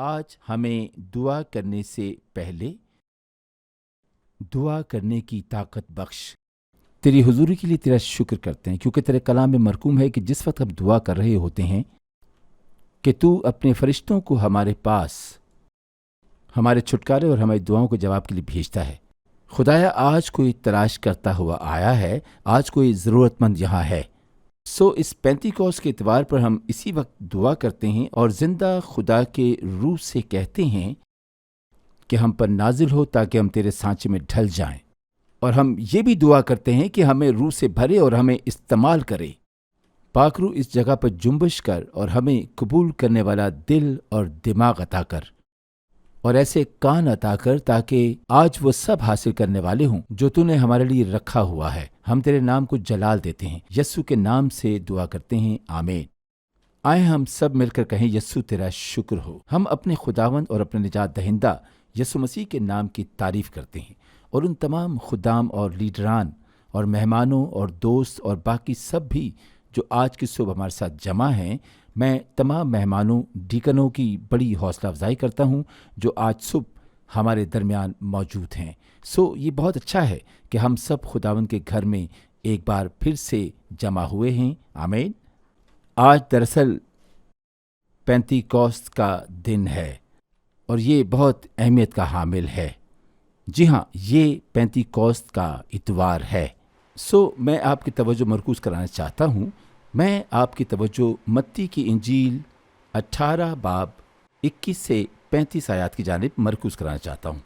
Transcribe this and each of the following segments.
آج ہمیں دعا کرنے سے پہلے دعا کرنے کی طاقت بخش۔ تیری حضوری کے لیے تیرا شکر کرتے ہیں، کیونکہ تیرے کلام میں مرقوم ہے کہ جس وقت ہم دعا کر رہے ہوتے ہیں کہ تو اپنے فرشتوں کو ہمارے پاس ہمارے چھٹکارے اور ہماری دعاؤں کے جواب کے لیے بھیجتا ہے۔ خدایا، آج کوئی تلاش کرتا ہوا آیا ہے، آج کوئی ضرورت مند یہاں ہے۔ اس پینتیکوس کے اتوار پر ہم اسی وقت دعا کرتے ہیں اور زندہ خدا کے روح سے کہتے ہیں کہ ہم پر نازل ہو تاکہ ہم تیرے سانچے میں ڈھل جائیں، اور ہم یہ بھی دعا کرتے ہیں کہ ہمیں روح سے بھرے اور ہمیں استعمال کرے۔ پاک روح اس جگہ پر جنبش کر اور ہمیں قبول کرنے والا دل اور دماغ عطا کر، اور ایسے کان عطا کر تاکہ آج وہ سب حاصل کرنے والے ہوں جو تو نے ہمارے لیے رکھا ہوا ہے۔ ہم تیرے نام کو جلال دیتے ہیں، یسوع کے نام سے دعا کرتے ہیں، آمین۔ آئے ہم سب مل کر کہیں، یسوع تیرا شکر ہو۔ ہم اپنے خداوند اور اپنے نجات دہندہ یسوع مسیح کے نام کی تعریف کرتے ہیں، اور ان تمام خدام اور لیڈران اور مہمانوں اور دوست اور باقی سب بھی جو آج کی صبح ہمارے ساتھ جمع ہیں۔ میں تمام مہمانوں، ڈیکنوں کی بڑی حوصلہ افزائی کرتا ہوں جو آج صبح ہمارے درمیان موجود ہیں۔ یہ بہت اچھا ہے کہ ہم سب خداوند کے گھر میں ایک بار پھر سے جمع ہوئے ہیں، آمین۔ آج دراصل پینتیکوست کا دن ہے، اور یہ بہت اہمیت کا حامل ہے۔ جی ہاں، یہ پینتیکوست کا اتوار ہے۔ میں آپ کی توجہ مرکوز کرانا چاہتا ہوں۔ میں آپ کی توجہ متی کی انجیل 18 باب 21 سے 35 آیات کی جانب مرکوز کرانا چاہتا ہوں۔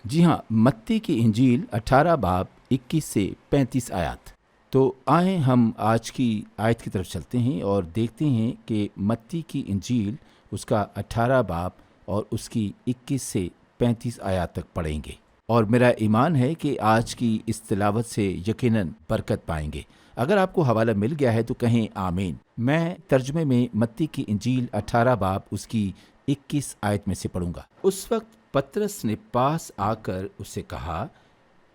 جی ہاں، متی کی انجیل 18 باب 21 سے 35 آیات۔ تو آئیں ہم آج کی آیت کی طرف چلتے ہیں اور دیکھتے ہیں کہ متی کی انجیل اس کا 18 باب اور اس کی 21 سے 35 آیات تک پڑھیں گے، اور میرا ایمان ہے کہ آج کی اس تلاوت سے یقیناً برکت پائیں گے۔ اگر آپ کو حوالہ مل گیا ہے تو کہیں آمین۔ میں ترجمے میں متی کی انجیل 18 باب اس کی 21 آیت میں سے پڑھوں گا۔ اس وقت پترس نے پاس آ کر اسے کہا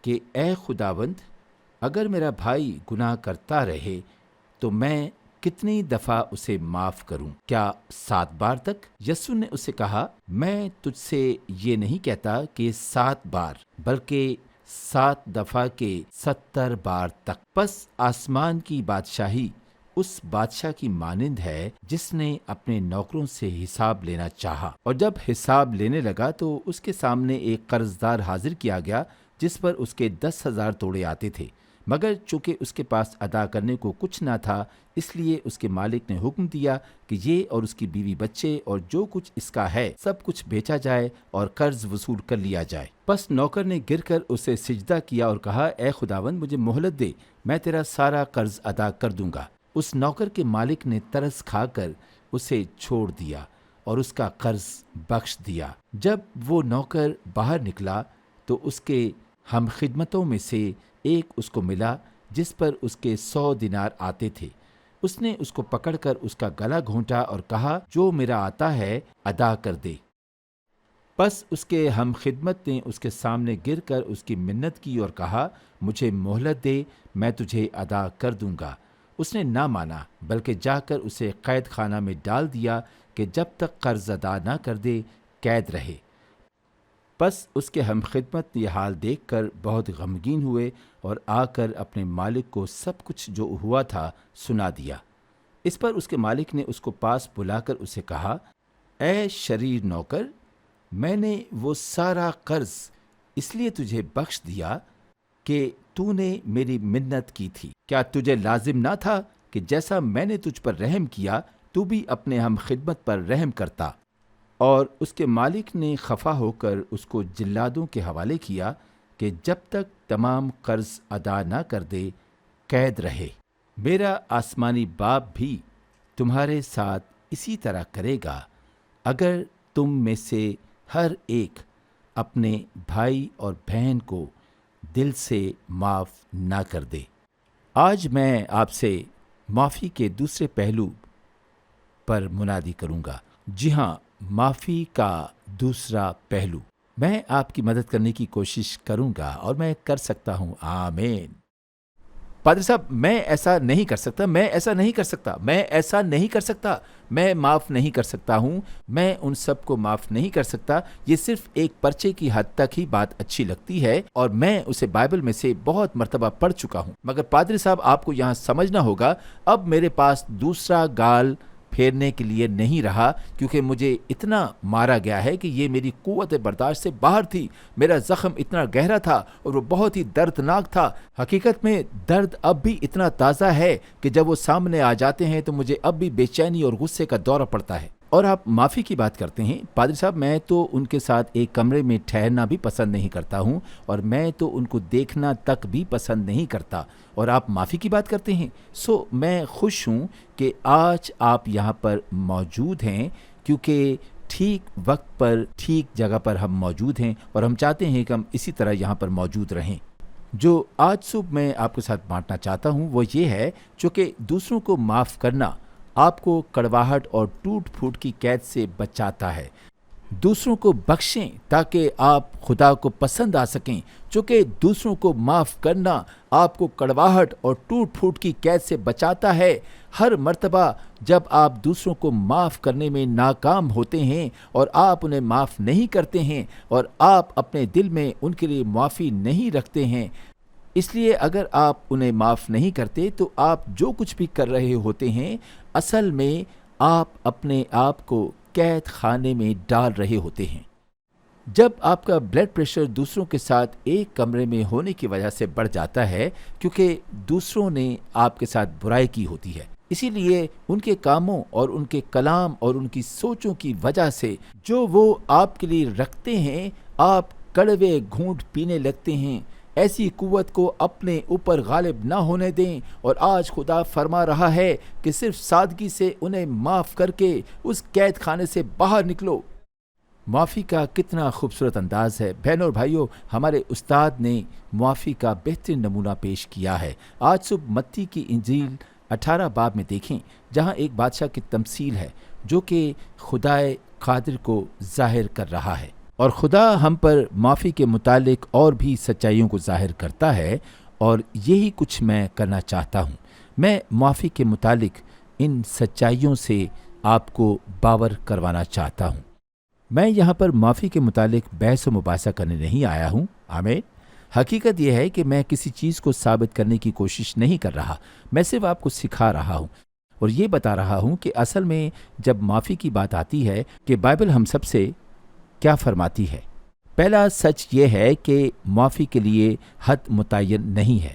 کہ اے خداوند، اگر میرا بھائی گناہ کرتا رہے تو میں کتنی دفعہ اسے معاف کروں؟ کیا 7 بار تک؟ یسوع نے اسے کہا، میں تجھ سے یہ نہیں کہتا کہ 7 بار، بلکہ 7 دفعہ کے 70 بار تک۔ پس آسمان کی بادشاہی اس بادشاہ کی مانند ہے جس نے اپنے نوکروں سے حساب لینا چاہا، اور جب حساب لینے لگا تو اس کے سامنے ایک قرض دار حاضر کیا گیا جس پر اس کے 10,000 توڑے آتے تھے، مگر چونکہ اس کے پاس ادا کرنے کو کچھ نہ تھا، اس لیے اس کے مالک نے حکم دیا کہ یہ اور اس کی بیوی بچے اور جو کچھ اس کا ہے سب کچھ بیچا جائے اور قرض وصول کر لیا جائے۔ پس نوکر نے گر کر اسے سجدہ کیا اور کہا، اے خداوند، مجھے مہلت دے، میں تیرا سارا قرض ادا کر دوں گا۔ اس نوکر کے مالک نے ترس کھا کر اسے چھوڑ دیا اور اس کا قرض بخش دیا۔ جب وہ نوکر باہر نکلا تو اس کے ہم خدمتوں میں سے ایک اس کو ملا جس پر اس کے 100 دینار آتے تھے۔ اس نے اس کو پکڑ کر اس کا گلا گھونٹا اور کہا، جو میرا آتا ہے ادا کر دے۔ پس اس کے ہم خدمت نے اس کے سامنے گر کر اس کی منت کی اور کہا، مجھے مہلت دے، میں تجھے ادا کر دوں گا۔ اس نے نہ مانا، بلکہ جا کر اسے قید خانہ میں ڈال دیا کہ جب تک قرض ادا نہ کر دے قید رہے۔ پس اس کے ہم خدمت یہ حال دیکھ کر بہت غمگین ہوئے اور آ کر اپنے مالک کو سب کچھ جو ہوا تھا سنا دیا۔ اس پر اس کے مالک نے اس کو پاس بلا کر اسے کہا، اے شریر نوکر، میں نے وہ سارا قرض اس لیے تجھے بخش دیا کہ تو نے میری منت کی تھی۔ کیا تجھے لازم نہ تھا کہ جیسا میں نے تجھ پر رحم کیا تو بھی اپنے ہم خدمت پر رحم کرتا؟ اور اس کے مالک نے خفا ہو کر اس کو جلادوں کے حوالے کیا کہ جب تک تمام قرض ادا نہ کر دے قید رہے۔ میرا آسمانی باپ بھی تمہارے ساتھ اسی طرح کرے گا اگر تم میں سے ہر ایک اپنے بھائی اور بہن کو دل سے معاف نہ کر دے۔ آج میں آپ سے معافی کے دوسرے پہلو پر منادی کروں گا۔ جی ہاں، معافی کا دوسرا پہلو۔ میں آپ کی مدد کرنے کی کوشش کروں گا اور میں کر سکتا ہوں، آمین۔ پادری صاحب میں ایسا نہیں کر سکتا، میں ایسا نہیں کر سکتا، میں ایسا نہیں کر سکتا، میں معاف نہیں کر سکتا ہوں، میں ان سب کو معاف نہیں کر سکتا. یہ صرف ایک پرچے کی حد تک ہی بات اچھی لگتی ہے اور میں اسے بائبل میں سے بہت مرتبہ پڑھ چکا ہوں. مگر پادری صاحب آپ کو یہاں سمجھنا ہوگا اب میرے پاس دوسرا گال پھیرنے کے لیے نہیں رہا، کیونکہ مجھے اتنا مارا گیا ہے کہ یہ میری قوت برداشت سے باہر تھی. میرا زخم اتنا گہرا تھا اور وہ بہت ہی دردناک تھا. حقیقت میں درد اب بھی اتنا تازہ ہے کہ جب وہ سامنے آ جاتے ہیں تو مجھے اب بھی بے چینی اور غصے کا دورہ پڑتا ہے. اور آپ معافی کی بات کرتے ہیں پادری صاحب، میں تو ان کے ساتھ ایک کمرے میں ٹھہرنا بھی پسند نہیں کرتا ہوں اور میں تو ان کو دیکھنا تک بھی پسند نہیں کرتا، اور آپ معافی کی بات کرتے ہیں. میں خوش ہوں کہ آج آپ یہاں پر موجود ہیں، کیونکہ ٹھیک وقت پر ٹھیک جگہ پر ہم موجود ہیں اور ہم چاہتے ہیں کہ ہم اسی طرح یہاں پر موجود رہیں. جو آج صبح میں آپ کے ساتھ بانٹنا چاہتا ہوں وہ یہ ہے، چونکہ دوسروں کو معاف کرنا آپ کو کڑواہٹ اور ٹوٹ پھوٹ کی قید سے بچاتا ہے. دوسروں کو بخشیں تاکہ آپ خدا کو پسند آ سکیں، چونکہ دوسروں کو معاف کرنا آپ کو کڑواہٹ اور ٹوٹ پھوٹ کی قید سے بچاتا ہے. ہر مرتبہ جب آپ دوسروں کو معاف کرنے میں ناکام ہوتے ہیں اور آپ انہیں معاف نہیں کرتے ہیں اور آپ اپنے دل میں ان کے لیے معافی نہیں رکھتے ہیں، اس لیے اگر آپ انہیں معاف نہیں کرتے تو آپ جو کچھ بھی کر رہے ہوتے ہیں اصل میں آپ اپنے آپ کو قید خانے میں ڈال رہے ہوتے ہیں. جب آپ کا بلڈ پریشر دوسروں کے ساتھ ایک کمرے میں ہونے کی وجہ سے بڑھ جاتا ہے کیونکہ دوسروں نے آپ کے ساتھ برائی کی ہوتی ہے، اسی لیے ان کے کاموں اور ان کے کلام اور ان کی سوچوں کی وجہ سے جو وہ آپ کے لیے رکھتے ہیں آپ کڑوے گھونٹ پینے لگتے ہیں. ایسی قوت کو اپنے اوپر غالب نہ ہونے دیں، اور آج خدا فرما رہا ہے کہ صرف سادگی سے انہیں معاف کر کے اس قید خانے سے باہر نکلو. معافی کا کتنا خوبصورت انداز ہے بہنوں اور بھائیوں. ہمارے استاد نے معافی کا بہترین نمونہ پیش کیا ہے. آج صبح متی کی انجیل 18 باب میں دیکھیں جہاں ایک بادشاہ کی تمثیل ہے جو کہ خدائے قادر کو ظاہر کر رہا ہے، اور خدا ہم پر معافی کے متعلق اور بھی سچائیوں کو ظاہر کرتا ہے، اور یہی کچھ میں کرنا چاہتا ہوں. میں معافی کے متعلق ان سچائیوں سے آپ کو باور کروانا چاہتا ہوں. میں یہاں پر معافی کے متعلق بحث و مباحثہ کرنے نہیں آیا ہوں. آمین. حقیقت یہ ہے کہ میں کسی چیز کو ثابت کرنے کی کوشش نہیں کر رہا، میں صرف آپ کو سکھا رہا ہوں اور یہ بتا رہا ہوں کہ اصل میں جب معافی کی بات آتی ہے کہ بائبل ہم سب سے کیا فرماتی ہے. پہلا سچ یہ ہے کہ معافی کے لیے حد متعین نہیں ہے.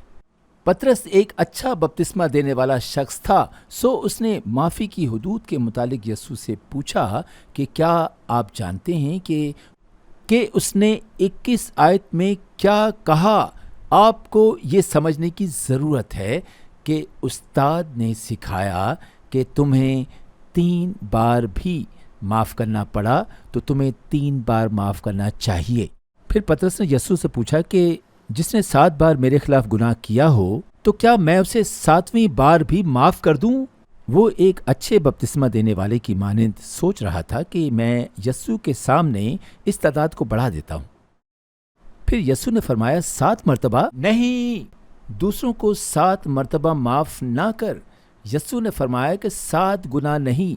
پطرس ایک اچھا بپتسمہ دینے والا شخص تھا، اس نے معافی کی حدود کے متعلق یسوع سے پوچھا کہ کیا آپ جانتے ہیں کہ اس نے 21 آیت میں کیا کہا. آپ کو یہ سمجھنے کی ضرورت ہے کہ استاد نے سکھایا کہ تمہیں 3 بار بھی معاف کرنا پڑا تو تمہیں 3 بار معاف کرنا چاہیے. پھر پطرس نے یسوع سے پوچھا کہ جس نے 7 بار میرے خلاف گناہ کیا ہو تو کیا میں اسے 7ویں بار بھی معاف کر دوں؟ وہ ایک اچھے بپتسمہ دینے والے کی مانند سوچ رہا تھا کہ میں یسوع کے سامنے اس تعداد کو بڑھا دیتا ہوں. پھر یسوع نے فرمایا 7 مرتبہ نہیں، دوسروں کو 7 مرتبہ معاف نہ کر. یسوع نے فرمایا کہ 7 گنا نہیں،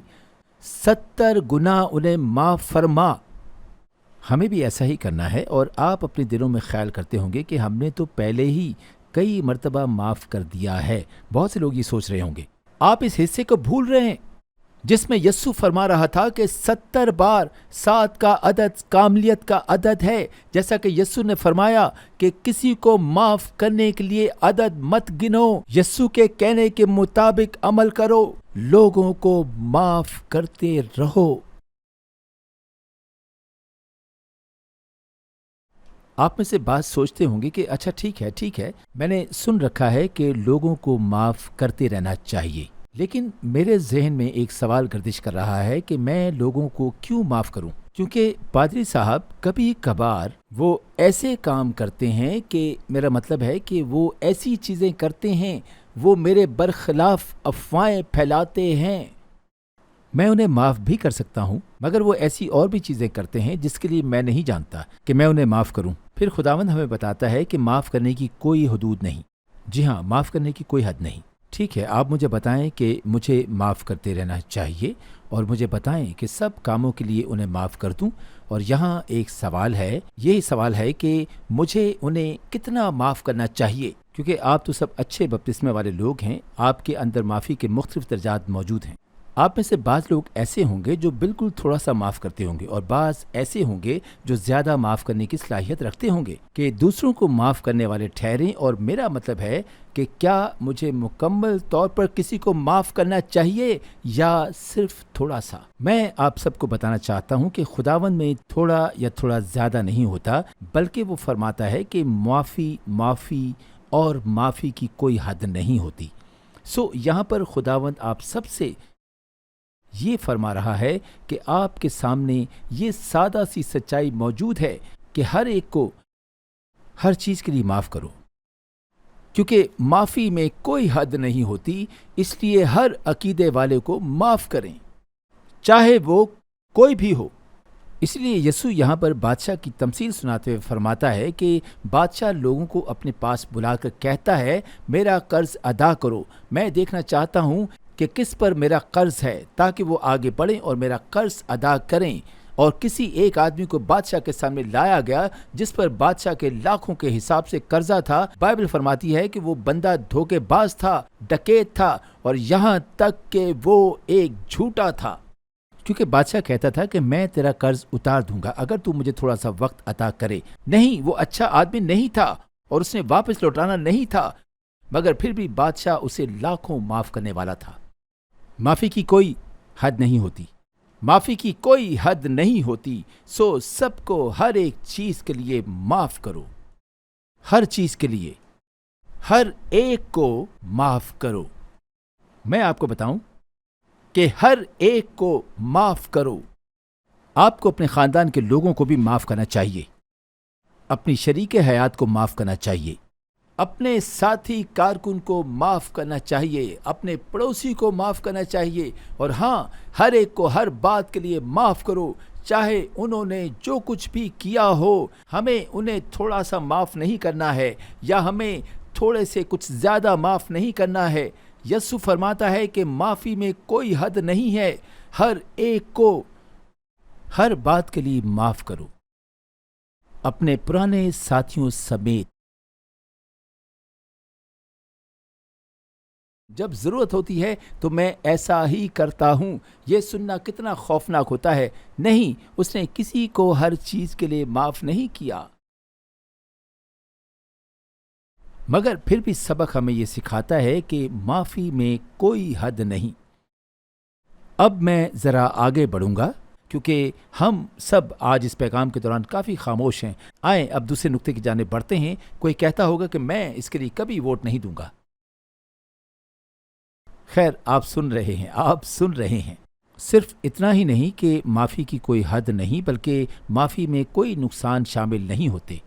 70 گنا انہیں معاف فرما. ہمیں بھی ایسا ہی کرنا ہے، اور آپ اپنے دلوں میں خیال کرتے ہوں گے کہ ہم نے تو پہلے ہی کئی مرتبہ معاف کر دیا ہے. بہت سے لوگ یہ سوچ رہے ہوں گے آپ اس حصے کو بھول رہے ہیں جس میں یسوع فرما رہا تھا کہ 70 بار 7 کا عدد کاملیت کا عدد ہے. جیسا کہ یسوع نے فرمایا کہ کسی کو معاف کرنے کے لیے عدد مت گنو، یسوع کے کہنے کے مطابق عمل کرو، لوگوں کو معاف کرتے رہو. آپ میں سے بعض سوچتے ہوں گے کہ اچھا ٹھیک ہے میں نے سن رکھا ہے کہ لوگوں کو معاف کرتے رہنا چاہیے، لیکن میرے ذہن میں ایک سوال گردش کر رہا ہے کہ میں لوگوں کو کیوں معاف کروں؟ کیونکہ پادری صاحب کبھی کبھار وہ ایسے کام کرتے ہیں کہ میرا مطلب ہے کہ وہ ایسی چیزیں کرتے ہیں، وہ میرے برخلاف افواہیں پھیلاتے ہیں. میں انہیں معاف بھی کر سکتا ہوں، مگر وہ ایسی اور بھی چیزیں کرتے ہیں جس کے لیے میں نہیں جانتا کہ میں انہیں معاف کروں. پھر خداوند ہمیں بتاتا ہے کہ معاف کرنے کی کوئی حدود نہیں. جی ہاں، معاف کرنے کی کوئی حد نہیں۔ ٹھیک ہے، آپ مجھے بتائیں کہ مجھے معاف کرتے رہنا چاہیے، اور مجھے بتائیں کہ سب کاموں کے لیے انہیں معاف کر دوں۔ اور یہاں ایک سوال ہے، یہی سوال ہے کہ مجھے انہیں کتنا معاف کرنا چاہیے، کیونکہ آپ تو سب اچھے بپتسمے والے لوگ ہیں، آپ کے اندر معافی کے مختلف درجات موجود ہیں۔ آپ میں سے بعض لوگ ایسے ہوں گے جو بالکل تھوڑا سا معاف کرتے ہوں گے، اور بعض ایسے ہوں گے جو زیادہ معاف کرنے کی صلاحیت رکھتے ہوں گے کہ دوسروں کو معاف کرنے والے ٹھہریں۔ اور میرا مطلب ہے کہ کیا مجھے مکمل طور پر کسی کو معاف کرنا چاہیے یا صرف تھوڑا سا؟ میں آپ سب کو بتانا چاہتا ہوں کہ خداوند میں تھوڑا یا تھوڑا زیادہ نہیں ہوتا، بلکہ وہ فرماتا ہے کہ معافی اور معافی کی کوئی حد نہیں ہوتی۔ یہاں پر خداوند آپ سب سے یہ فرما رہا ہے کہ آپ کے سامنے یہ سادہ سی سچائی موجود ہے کہ ہر ایک کو ہر چیز کے لیے معاف کرو، کیونکہ معافی میں کوئی حد نہیں ہوتی۔ اس لیے ہر عقیدے والے کو معاف کریں، چاہے وہ کوئی بھی ہو۔ اس لیے یسوع یہاں پر بادشاہ کی تمثیل سناتے ہوئے فرماتا ہے کہ بادشاہ لوگوں کو اپنے پاس بلا کر کہتا ہے، میرا قرض ادا کرو، میں دیکھنا چاہتا ہوں کہ کس پر میرا قرض ہے، تاکہ وہ آگے بڑھیں اور میرا قرض ادا کریں۔ اور کسی ایک آدمی کو بادشاہ کے سامنے لایا گیا جس پر بادشاہ کے لاکھوں کے حساب سے قرضہ تھا۔ بائبل فرماتی ہے کہ وہ بندہ دھوکے باز تھا، ڈکیت تھا، اور یہاں تک کہ وہ ایک جھوٹا تھا، کیونکہ بادشاہ کہتا تھا کہ میں تیرا قرض اتار دوں گا اگر تو مجھے تھوڑا سا وقت عطا کرے۔ نہیں، وہ اچھا آدمی نہیں تھا اور اس نے واپس لوٹانا نہیں تھا، مگر پھر بھی بادشاہ اسے لاکھوں معاف کرنے والا تھا۔ معافی کی کوئی حد نہیں ہوتی، معافی کی کوئی حد نہیں ہوتی۔ سب کو ہر ایک چیز کے لیے معاف کرو، ہر چیز کے لیے ہر ایک کو معاف کرو۔ میں آپ کو بتاؤں کہ ہر ایک کو معاف کرو۔ آپ کو اپنے خاندان کے لوگوں کو بھی معاف کرنا چاہیے، اپنی شریک حیات کو معاف کرنا چاہیے، اپنے ساتھی کارکن کو معاف کرنا چاہیے، اپنے پڑوسی کو معاف کرنا چاہیے، اور ہاں، ہر ایک کو ہر بات کے لیے معاف کرو، چاہے انہوں نے جو کچھ بھی کیا ہو۔ ہمیں انہیں تھوڑا سا معاف نہیں کرنا ہے، یا ہمیں تھوڑے سے کچھ زیادہ معاف نہیں کرنا ہے۔ یسوع فرماتا ہے کہ معافی میں کوئی حد نہیں ہے، ہر ایک کو ہر بات کے لیے معاف کرو، اپنے پرانے ساتھیوں سمیت۔ جب ضرورت ہوتی ہے تو میں ایسا ہی کرتا ہوں۔ یہ سننا کتنا خوفناک ہوتا ہے۔ نہیں، اس نے کسی کو ہر چیز کے لیے معاف نہیں کیا، مگر پھر بھی سبق ہمیں یہ سکھاتا ہے کہ معافی میں کوئی حد نہیں۔ اب میں ذرا آگے بڑھوں گا، کیونکہ ہم سب آج اس پیغام کے دوران کافی خاموش ہیں۔ آئیں اب دوسرے نقطے کی جانب بڑھتے ہیں۔ کوئی کہتا ہوگا کہ میں اس کے لیے کبھی ووٹ نہیں دوں گا۔ خیر، آپ سن رہے ہیں۔ صرف اتنا ہی نہیں کہ معافی کی کوئی حد نہیں، بلکہ معافی میں کوئی نقصان شامل نہیں ہوتے۔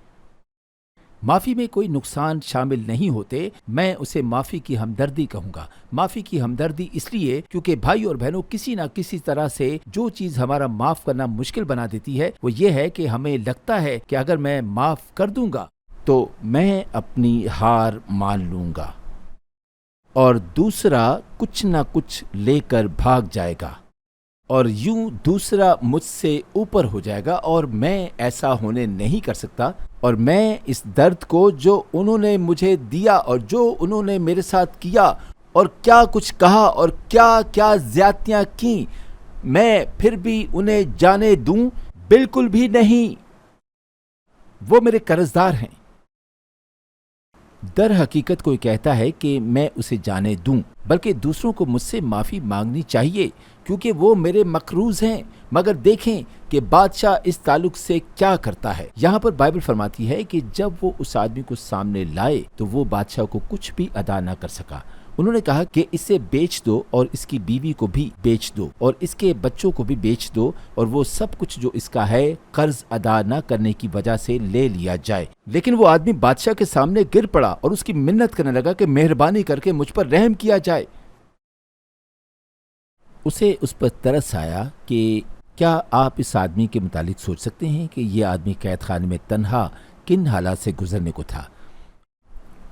معافی میں کوئی نقصان شامل نہیں ہوتے۔ میں اسے معافی کی ہمدردی کہوں گا۔ معافی کی ہمدردی اس لیے کیونکہ بھائی اور بہنوں، کسی نہ کسی طرح سے جو چیز ہمارا معاف کرنا مشکل بنا دیتی ہے وہ یہ ہے کہ ہمیں لگتا ہے کہ اگر میں معاف کر دوں گا تو میں اپنی ہار مان لوں گا اور دوسرا کچھ نہ کچھ لے کر بھاگ جائے گا، اور یوں دوسرا مجھ سے اوپر ہو جائے گا، اور میں ایسا ہونے نہیں کر سکتا، اور میں اس درد کو جو انہوں نے مجھے دیا اور جو انہوں نے میرے ساتھ کیا اور کیا کچھ کہا اور کیا کیا زیادتیاں کیں، میں پھر بھی انہیں جانے دوں؟ بالکل بھی نہیں۔ وہ میرے قرضدار ہیں۔ در حقیقت کوئی کہتا ہے کہ میں اسے جانے دوں، بلکہ دوسروں کو مجھ سے معافی مانگنی چاہیے کیونکہ وہ میرے مقروض ہیں۔ مگر دیکھیں کہ بادشاہ اس تعلق سے کیا کرتا ہے۔ یہاں پر بائبل فرماتی ہے کہ جب وہ اس آدمی کو سامنے لائے تو وہ بادشاہ کو کچھ بھی ادا نہ کر سکا۔ انہوں نے کہا کہ اسے بیچ دو اور اس کی بیوی کو بھی بیچ دو اور اس کے بچوں کو بھی بیچ دو، اور وہ سب کچھ جو اس کا ہے قرض ادا نہ کرنے کی وجہ سے لے لیا جائے۔ لیکن وہ آدمی بادشاہ کے سامنے گر پڑا اور اس کی منت کرنے لگا کہ مہربانی کر کے مجھ پر رحم کیا جائے۔ اسے اس پر ترس آیا کہ کیا آپ اس آدمی کے متعلق سوچ سکتے ہیں کہ یہ آدمی قید خانے میں تنہا کن حالات سے گزرنے کو تھا۔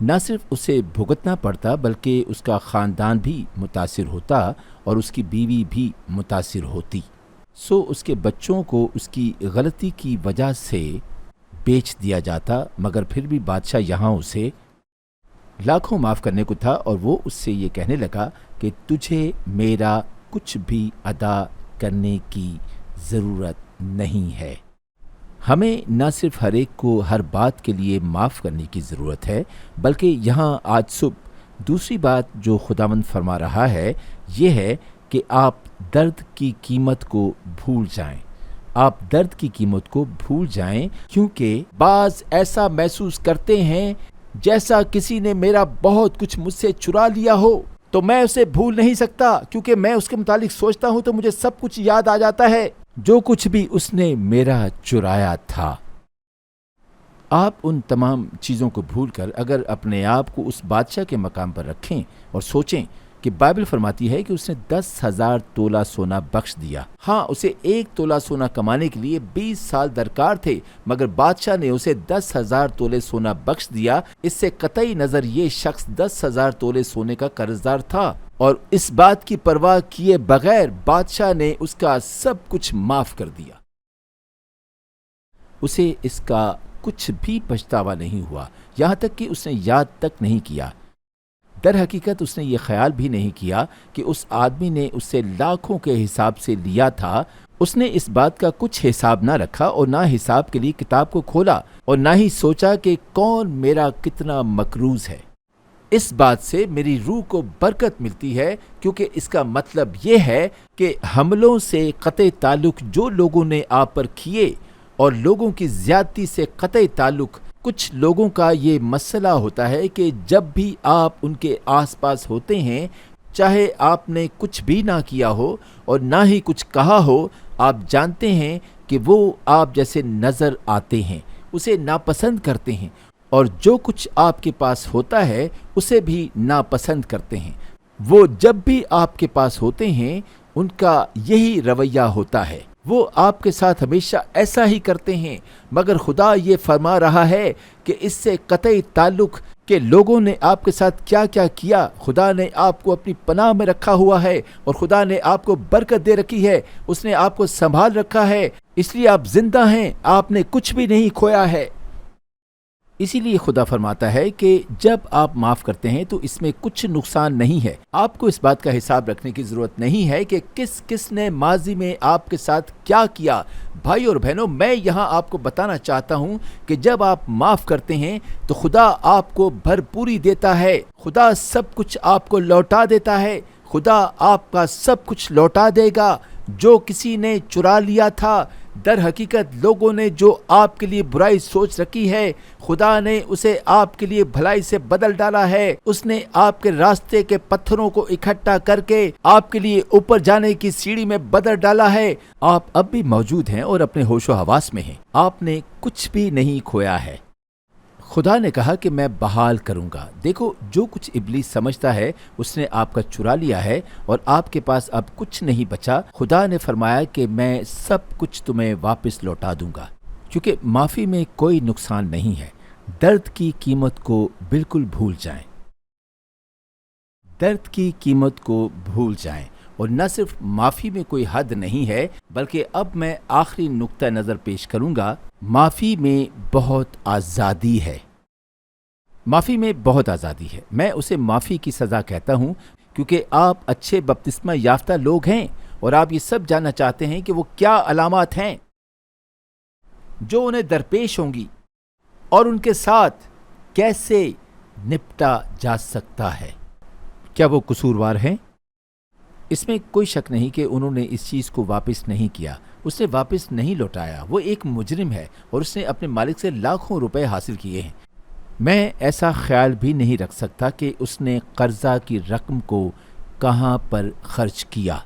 نہ صرف اسے بھگتنا پڑتا بلکہ اس کا خاندان بھی متاثر ہوتا اور اس کی بیوی بھی متاثر ہوتی۔ اس کے بچوں کو اس کی غلطی کی وجہ سے بیچ دیا جاتا، مگر پھر بھی بادشاہ یہاں اسے لاکھوں معاف کرنے کو تھا، اور وہ اس سے یہ کہنے لگا کہ تجھے میرا کچھ بھی ادا کرنے کی ضرورت نہیں ہے۔ ہمیں نہ صرف ہر ایک کو ہر بات کے لیے معاف کرنے کی ضرورت ہے، بلکہ یہاں آج صبح دوسری بات جو خداوند فرما رہا ہے یہ ہے کہ آپ درد کی قیمت کو بھول جائیں۔ آپ درد کی قیمت کو بھول جائیں، کیونکہ بعض ایسا محسوس کرتے ہیں جیسا کسی نے میرا بہت کچھ مجھ سے چرا لیا ہو، تو میں اسے بھول نہیں سکتا، کیونکہ میں اس کے متعلق سوچتا ہوں تو مجھے سب کچھ یاد آ جاتا ہے جو کچھ بھی اس نے میرا چرایا تھا۔ آپ ان تمام چیزوں کو بھول کر اگر اپنے آپ کو اس بادشاہ کے مقام پر رکھیں اور سوچیں کہ بائبل فرماتی ہے کہ اس نے 10,000 تولہ سونا بخش دیا۔ ہاں، اسے 1 تولہ سونا کمانے کے لیے 20 سال درکار تھے، مگر بادشاہ نے اسے 10,000 تولے سونا بخش دیا۔ اس سے قطعی نظر یہ شخص 10,000 تولے سونے کا قرضدار تھا، اور اس بات کی پرواہ کیے بغیر بادشاہ نے اس کا سب کچھ معاف کر دیا۔ اسے اس کا کچھ بھی پچھتاوا نہیں ہوا، یہاں تک کہ اس نے یاد تک نہیں کیا۔ در حقیقت اس نے یہ خیال بھی نہیں کیا کہ اس آدمی نے اس سے لاکھوں کے حساب سے لیا تھا۔ اس نے اس بات کا کچھ حساب نہ رکھا اور نہ حساب کے لیے کتاب کو کھولا، اور نہ ہی سوچا کہ کون میرا کتنا مقروض ہے۔ اس بات سے میری روح کو برکت ملتی ہے، کیونکہ اس کا مطلب یہ ہے کہ حملوں سے قطع تعلق جو لوگوں نے آپ پر کیے اور لوگوں کی زیادتی سے قطع تعلق، کچھ لوگوں کا یہ مسئلہ ہوتا ہے کہ جب بھی آپ ان کے آس پاس ہوتے ہیں، چاہے آپ نے کچھ بھی نہ کیا ہو اور نہ ہی کچھ کہا ہو، آپ جانتے ہیں کہ وہ آپ جیسے نظر آتے ہیں، اسے ناپسند کرتے ہیں، اور جو کچھ آپ کے پاس ہوتا ہے اسے بھی ناپسند کرتے ہیں۔ وہ جب بھی آپ کے پاس ہوتے ہیں ان کا یہی رویہ ہوتا ہے، وہ آپ کے ساتھ ہمیشہ ایسا ہی کرتے ہیں، مگر خدا یہ فرما رہا ہے کہ اس سے قطعی تعلق کہ لوگوں نے آپ کے ساتھ کیا کیا کیا، خدا نے آپ کو اپنی پناہ میں رکھا ہوا ہے، اور خدا نے آپ کو برکت دے رکھی ہے، اس نے آپ کو سنبھال رکھا ہے، اس لیے آپ زندہ ہیں، آپ نے کچھ بھی نہیں کھویا ہے۔ اسی لیے خدا فرماتا ہے کہ جب آپ معاف کرتے ہیں تو اس میں کچھ نقصان نہیں ہے۔ آپ کو اس بات کا حساب رکھنے کی ضرورت نہیں ہے کہ کس کس نے ماضی میں آپ کے ساتھ کیا کیا۔ بھائی اور بہنوں، میں یہاں آپ کو بتانا چاہتا ہوں کہ جب آپ معاف کرتے ہیں تو خدا آپ کو بھرپوری دیتا ہے، خدا سب کچھ آپ کو لوٹا دیتا ہے، خدا آپ کا سب کچھ لوٹا دے گا جو کسی نے چرا لیا تھا۔ در حقیقت لوگوں نے جو آپ کے لیے برائی سوچ رکھی ہے، خدا نے اسے آپ کے لیے بھلائی سے بدل ڈالا ہے۔ اس نے آپ کے راستے کے پتھروں کو اکٹھا کر کے آپ کے لیے اوپر جانے کی سیڑھی میں بدل ڈالا ہے۔ آپ اب بھی موجود ہیں اور اپنے ہوش و حواس میں ہیں، آپ نے کچھ بھی نہیں کھویا ہے۔ خدا نے کہا کہ میں بحال کروں گا۔ دیکھو، جو کچھ ابلیس سمجھتا ہے اس نے آپ کا چرا لیا ہے اور آپ کے پاس اب کچھ نہیں بچا۔ خدا نے فرمایا کہ میں سب کچھ تمہیں واپس لوٹا دوں گا، کیونکہ معافی میں کوئی نقصان نہیں ہے۔ درد کی قیمت کو بالکل بھول جائیں، درد کی قیمت کو بھول جائیں۔ اور نہ صرف معافی میں کوئی حد نہیں ہے، بلکہ اب میں آخری نقطہ نظر پیش کروں گا۔ معافی میں بہت آزادی ہے، معافی میں بہت آزادی ہے۔ میں اسے معافی کی سزا کہتا ہوں، کیونکہ آپ اچھے بپتسمہ یافتہ لوگ ہیں اور آپ یہ سب جاننا چاہتے ہیں کہ وہ کیا علامات ہیں جو انہیں درپیش ہوں گی اور ان کے ساتھ کیسے نپٹا جا سکتا ہے۔ کیا وہ قصوروار ہیں؟ اس میں کوئی شک نہیں کہ انہوں نے اس چیز کو واپس نہیں کیا، اس نے واپس نہیں لوٹایا۔ وہ ایک مجرم ہے اور اس نے اپنے مالک سے لاکھوں روپے حاصل کیے ہیں۔ میں ایسا خیال بھی نہیں رکھ سکتا کہ اس نے قرضہ کی رقم کو کہاں پر خرچ کیا۔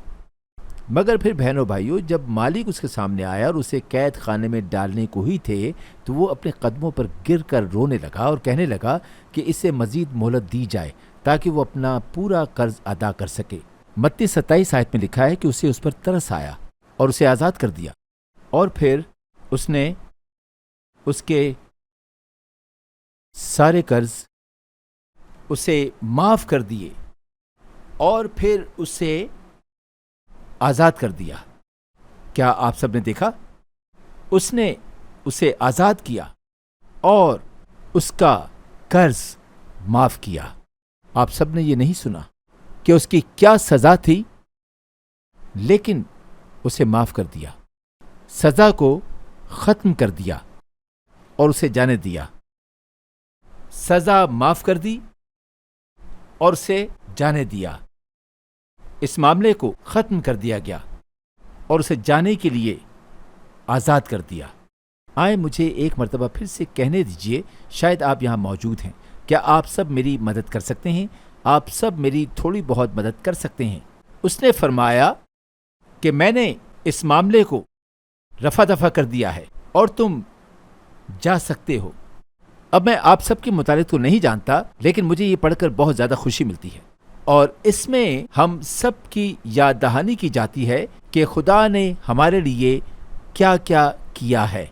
مگر پھر بہنوں بھائیوں، جب مالک اس کے سامنے آیا اور اسے قید خانے میں ڈالنے کو ہی تھے، تو وہ اپنے قدموں پر گر کر رونے لگا اور کہنے لگا کہ اسے مزید مہلت دی جائے تاکہ وہ اپنا پورا قرض ادا کر سکے۔ متی 27 آیت میں لکھا ہے کہ اسے اس پر ترس آیا اور اسے آزاد کر دیا، اور پھر اس نے اس کے سارے قرض اسے معاف کر دیے اور پھر اسے آزاد کر دیا۔ کیا آپ سب نے دیکھا؟ اس نے اسے آزاد کیا اور اس کا قرض معاف کیا۔ آپ سب نے یہ نہیں سنا کہ اس کی کیا سزا تھی، لیکن اسے معاف کر دیا، سزا کو ختم کر دیا اور اسے جانے دیا۔ سزا معاف کر دی اور اسے جانے دیا۔ اس معاملے کو ختم کر دیا گیا اور اسے جانے کے لیے آزاد کر دیا۔ آئے مجھے ایک مرتبہ پھر سے کہنے دیجئے، شاید آپ یہاں موجود ہیں، کیا آپ سب میری مدد کر سکتے ہیں؟ آپ سب میری تھوڑی بہت مدد کر سکتے ہیں؟ اس نے فرمایا کہ میں نے اس معاملے کو رفع دفع کر دیا ہے اور تم جا سکتے ہو۔ اب میں آپ سب کے متعلق تو نہیں جانتا، لیکن مجھے یہ پڑھ کر بہت زیادہ خوشی ملتی ہے، اور اس میں ہم سب کی یاد دہانی کی جاتی ہے کہ خدا نے ہمارے لیے کیا کیا کیا ہے۔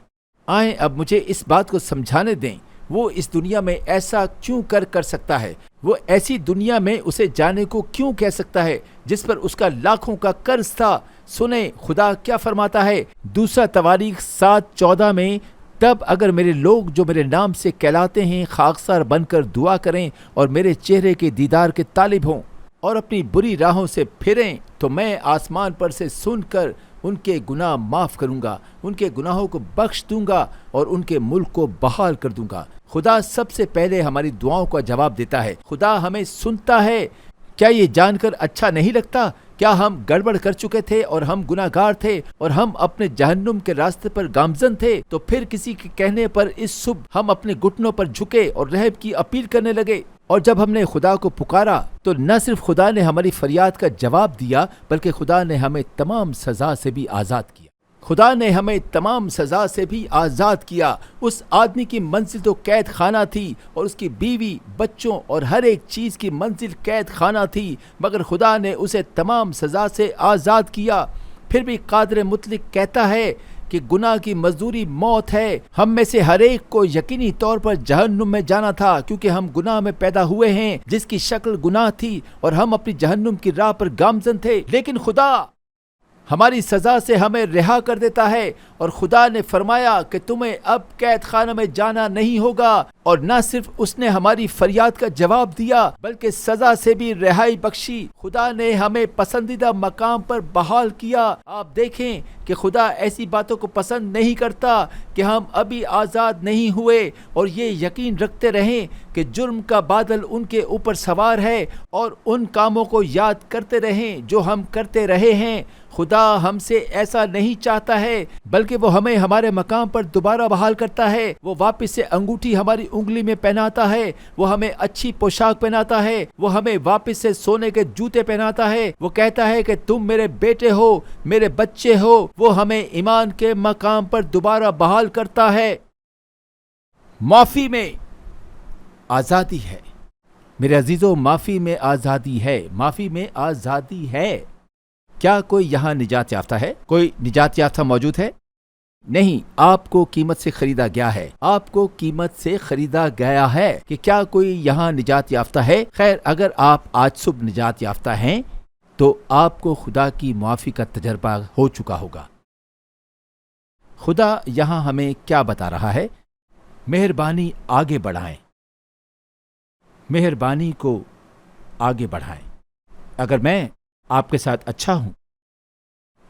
آئیں اب مجھے اس بات کو سمجھانے دیں، وہ اس دنیا میں ایسا کیوں کر سکتا ہے؟ وہ ایسی دنیا میں اسے جانے کو کیوں کہہ سکتا ہے جس پر اس کا لاکھوں کا قرض تھا؟ سنیں خدا کیا فرماتا ہے دوسرا تواریخ 7:14 میں، تب اگر میرے لوگ جو میرے نام سے کہلاتے ہیں خاکسار بن کر دعا کریں اور میرے چہرے کے دیدار کے طالب ہوں اور اپنی بری راہوں سے پھریں، تو میں آسمان پر سے سن کر ان کے گناہ معاف کروں گا، ان کے گناہوں کو بخش دوں گا اور ان کے ملک کو بحال کر دوں گا۔ خدا سب سے پہلے ہماری دعاؤں کا جواب دیتا ہے، خدا ہمیں سنتا ہے۔ کیا یہ جان کر اچھا نہیں لگتا؟ کیا ہم گڑبڑ کر چکے تھے اور ہم گناہ گار تھے اور ہم اپنے جہنم کے راستے پر گامزن تھے؟ تو پھر کسی کے کہنے پر اس صبح ہم اپنے گھٹنوں پر جھکے اور رحم کی اپیل کرنے لگے، اور جب ہم نے خدا کو پکارا تو نہ صرف خدا نے ہماری فریاد کا جواب دیا، بلکہ خدا نے ہمیں تمام سزا سے بھی آزاد کیا۔ خدا نے ہمیں تمام سزا سے بھی آزاد کیا۔ اس آدمی کی منزل تو قید خانہ تھی، اور اس کی بیوی، بچوں اور ہر ایک چیز کی منزل قید خانہ تھی، مگر خدا نے اسے تمام سزا سے آزاد کیا۔ پھر بھی قادر مطلق کہتا ہے کہ گناہ کی مزدوری موت ہے۔ ہم میں سے ہر ایک کو یقینی طور پر جہنم میں جانا تھا، کیونکہ ہم گناہ میں پیدا ہوئے ہیں جس کی شکل گناہ تھی، اور ہم اپنی جہنم کی راہ پر گامزن تھے۔ لیکن خدا ہماری سزا سے ہمیں رہا کر دیتا ہے، اور خدا نے فرمایا کہ تمہیں اب قید خانہ میں جانا نہیں ہوگا، اور نہ صرف اس نے ہماری فریاد کا جواب دیا بلکہ سزا سے بھی رہائی بخشی۔ خدا نے ہمیں پسندیدہ مقام پر بحال کیا۔ آپ دیکھیں کہ خدا ایسی باتوں کو پسند نہیں کرتا کہ ہم ابھی آزاد نہیں ہوئے اور یہ یقین رکھتے رہیں کہ جرم کا بادل ان کے اوپر سوار ہے، اور ان کاموں کو یاد کرتے رہیں جو ہم کرتے رہے ہیں۔ خدا ہم سے ایسا نہیں چاہتا ہے، بلکہ وہ ہمیں ہمارے مقام پر دوبارہ بحال کرتا ہے۔ وہ واپس سے انگوٹھی ہماری انگلی میں پہناتا ہے، وہ ہمیں اچھی پوشاک پہناتا ہے، وہ ہمیں واپس سے سونے کے جوتے پہناتا ہے۔ وہ کہتا ہے کہ تم میرے بیٹے ہو، میرے بچے ہو۔ وہ ہمیں ایمان کے مقام پر دوبارہ بحال کرتا ہے۔ معافی میں آزادی ہے میرے عزیزو، معافی میں آزادی ہے، معافی میں آزادی ہے۔ کیا کوئی یہاں نجات یافتہ ہے؟ کوئی نجات یافتہ موجود ہے؟ نہیں، آپ کو قیمت سے خریدا گیا ہے، آپ کو قیمت سے خریدا گیا ہے۔ کہ کیا کوئی یہاں نجات یافتہ ہے؟ خیر، اگر آپ آج صبح نجات یافتہ ہیں تو آپ کو خدا کی معافی کا تجربہ ہو چکا ہوگا۔ خدا یہاں ہمیں کیا بتا رہا ہے؟ مہربانی آگے بڑھائیں، مہربانی کو آگے بڑھائیں۔ اگر میں آپ کے ساتھ اچھا ہوں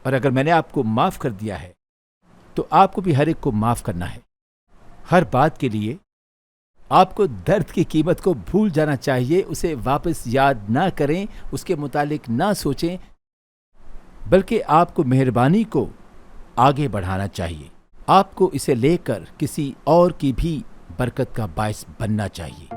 اور اگر میں نے آپ کو معاف کر دیا ہے تو آپ کو بھی ہر ایک کو معاف کرنا ہے۔ ہر بات کے لیے آپ کو درد کی قیمت کو بھول جانا چاہیے، اسے واپس یاد نہ کریں، اس کے متعلق نہ سوچیں، بلکہ آپ کو مہربانی کو آگے بڑھانا چاہیے۔ آپ کو اسے لے کر کسی اور کی بھی برکت کا باعث بننا چاہیے۔